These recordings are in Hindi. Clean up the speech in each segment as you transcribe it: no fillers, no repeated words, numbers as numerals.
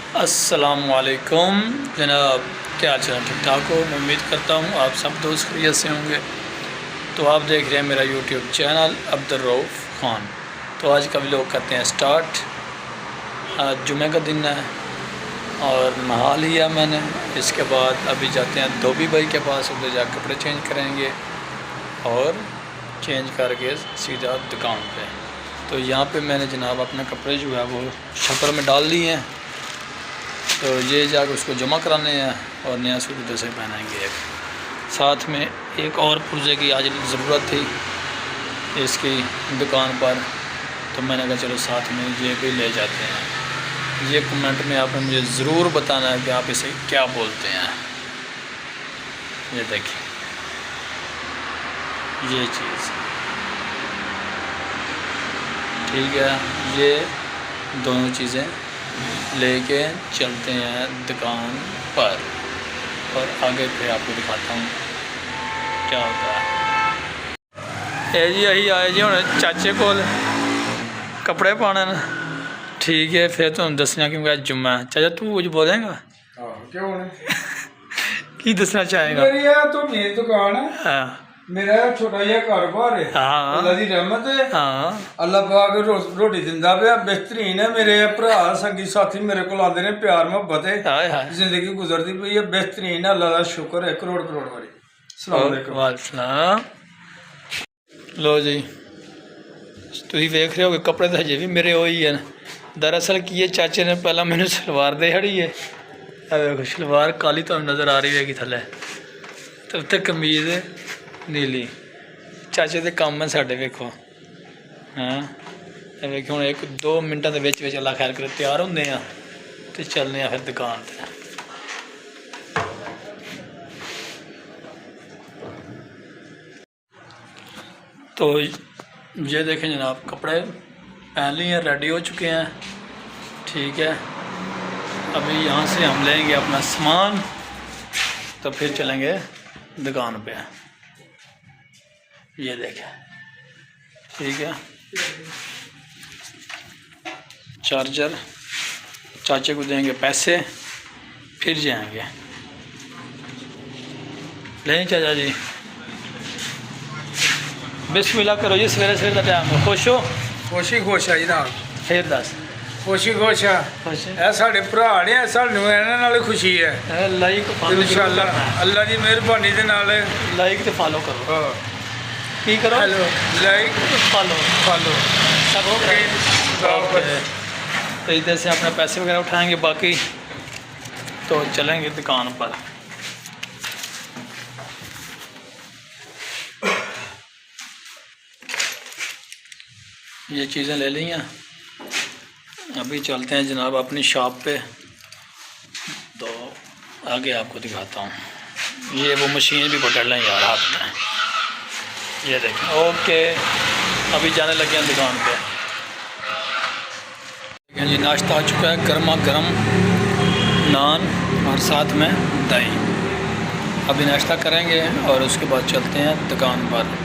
अस्सलामुअलैकुम जनाब, क्या हाल चाल? ठीक ठाक हो? मैं उम्मीद करता हूँ आप सब दोस्त खैरियत से होंगे। तो आप देख रहे हैं मेरा यूट्यूब चैनल अब्दुल रऊफ़ ख़ान। तो आज का व्लॉग करते हैं स्टार्ट। आज जुमे का दिन है और नहा लिया मैंने। इसके बाद अभी जाते हैं धोबी भाई के पास, उधर जा कपड़े चेंज करेंगे और चेंज करके सीधा दुकान पे। तो यहाँ पे मैंने जनाब अपने कपड़े जो है वो छप्पर में डाल दिए हैं। तो ये जाकर उसको जमा कराने हैं और नया सूट उधर से पहनाएंगे। एक साथ में एक और पुर्जे की आज ज़रूरत थी इसकी दुकान पर, तो मैंने कहा चलो साथ में ये भी ले जाते हैं। ये कमेंट में आपने मुझे ज़रूर बताना है कि आप इसे क्या बोलते हैं। ये देखिए ये चीज़ ठीक है। ये दोनों चीज़ें लेके चलते हैं दुकान पर और आगे फिर आपको दिखाता हूँ क्या होता है। जी अही आए जी हूँ चाचे को कपड़े पाने न, ठीक है। फिर तुम दसना क्योंकि अज जुम्मा है। चाचा तू कुछ बोलेगा? क्यों की दसना चाहेगा? मेरी है तो मेरी दुकान है। हाँ मेरा छोटा जिहा कारोबार है। हाँ अल्लाह दी रहमत है। हाँ अल्लाह पाक रोटी दिंदा पिया, बेहतरीन है। मेरे भरा संगी साथी मेरे को आते ने, प्यार मोहब्बत है, हाय हाय जिंदगी गुजरती पई है, बेहतरीन है। अल्लाह का शुक्र है, करोड़ करोड़ वारी। अस्सलाम वालेकुम। वालेकुम। लो जी तुम वेख रहे हो कि कपड़े तो हजे भी मेरे हो ही है। दरअसल की चाचे ने पहला मैंने सलवार दे खड़ी है। देखो सलवार काली तो नज़र आ रही है कि थले, तो उत्ते कमीज़ नीली। चाचे के काम है साढ़े, वेखो। हाँ वेखो हम 1-2 मिनटा के अल्लाह खैर करे तैयार होंगे हैं तो चलने फिर दुकान पर। तो ये देखें जनाब, कपड़े पहन लिए हैं, रेडी हो चुके हैं, ठीक है। अभी यहाँ से हम लेंगे अपना सामान तो फिर चलेंगे दुकान पे। ये देखें, ठीक है। चार्जर चाचे को देंगे पैसे, फिर जाएंगे। लें चाचा जी, बिस्मिल्लाह करो जी। सवेरे सवेरे का टाइम खुश हो? खुशी खुश है जनाब, फिर दस खुशी खुश है। खुश ਇਹ ਸਾਡੇ ਭਰਾ ਨੇ, ਸਾਨੂੰ ਇਹਨਾਂ ਨਾਲ ਖੁਸ਼ੀ ਹੈ। लाइक इंशाल्लाह अल्लाह की मेहरबानी के नाल। लाइक तो फॉलो करो। हाँ, की करो? Hello like follow follow. सब ओके। तो इधर से अपने पैसे वगैरह उठाएंगे, बाकी तो चलेंगे दुकान पर। ये चीज़ें ले ली हैं, अभी चलते हैं जनाब अपनी शॉप पे। तो आगे आपको दिखाता हूँ। ये वो मशीन भी पकड़ लें यार हाथ में, ये देखें। ओके अभी जाने लगे हैं दुकान पे। जी नाश्ता आ चुका है, गर्मा गर्म नान और साथ में दही। अभी नाश्ता करेंगे और उसके बाद चलते हैं दुकान पर।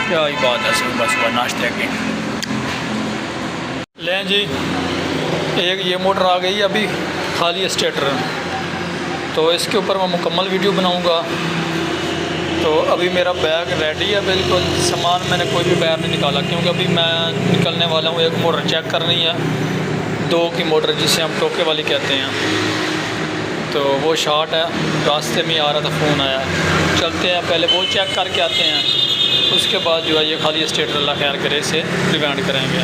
क्या ही बात है, सुबह सुबह नाश्ते की। लें जी, एक ये मोटर आ गई अभी खाली स्टेटर, तो इसके ऊपर मैं मुकम्मल वीडियो बनाऊंगा। तो अभी मेरा बैग रेडी है बिल्कुल, सामान मैंने कोई भी बाहर नहीं निकाला क्योंकि अभी मैं निकलने वाला हूँ। एक मोटर चेक करनी है, 2 की मोटर जिसे हम टोके वाली कहते हैं। तो वो शॉर्ट है, रास्ते में आ रहा था, फ़ोन आया, चलते हैं पहले वो चेक करके आते हैं, उसके बाद जो है ये खाली स्टेटर अल्लाह खैर करे से रिवाइंड करेंगे।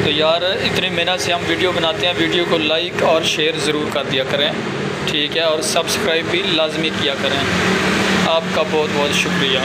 तो यार इतनी मेहनत से हम वीडियो बनाते हैं, वीडियो को लाइक और शेयर ज़रूर कर दिया करें, ठीक है। और सब्सक्राइब भी लाजमी किया करें। आपका बहुत बहुत शुक्रिया।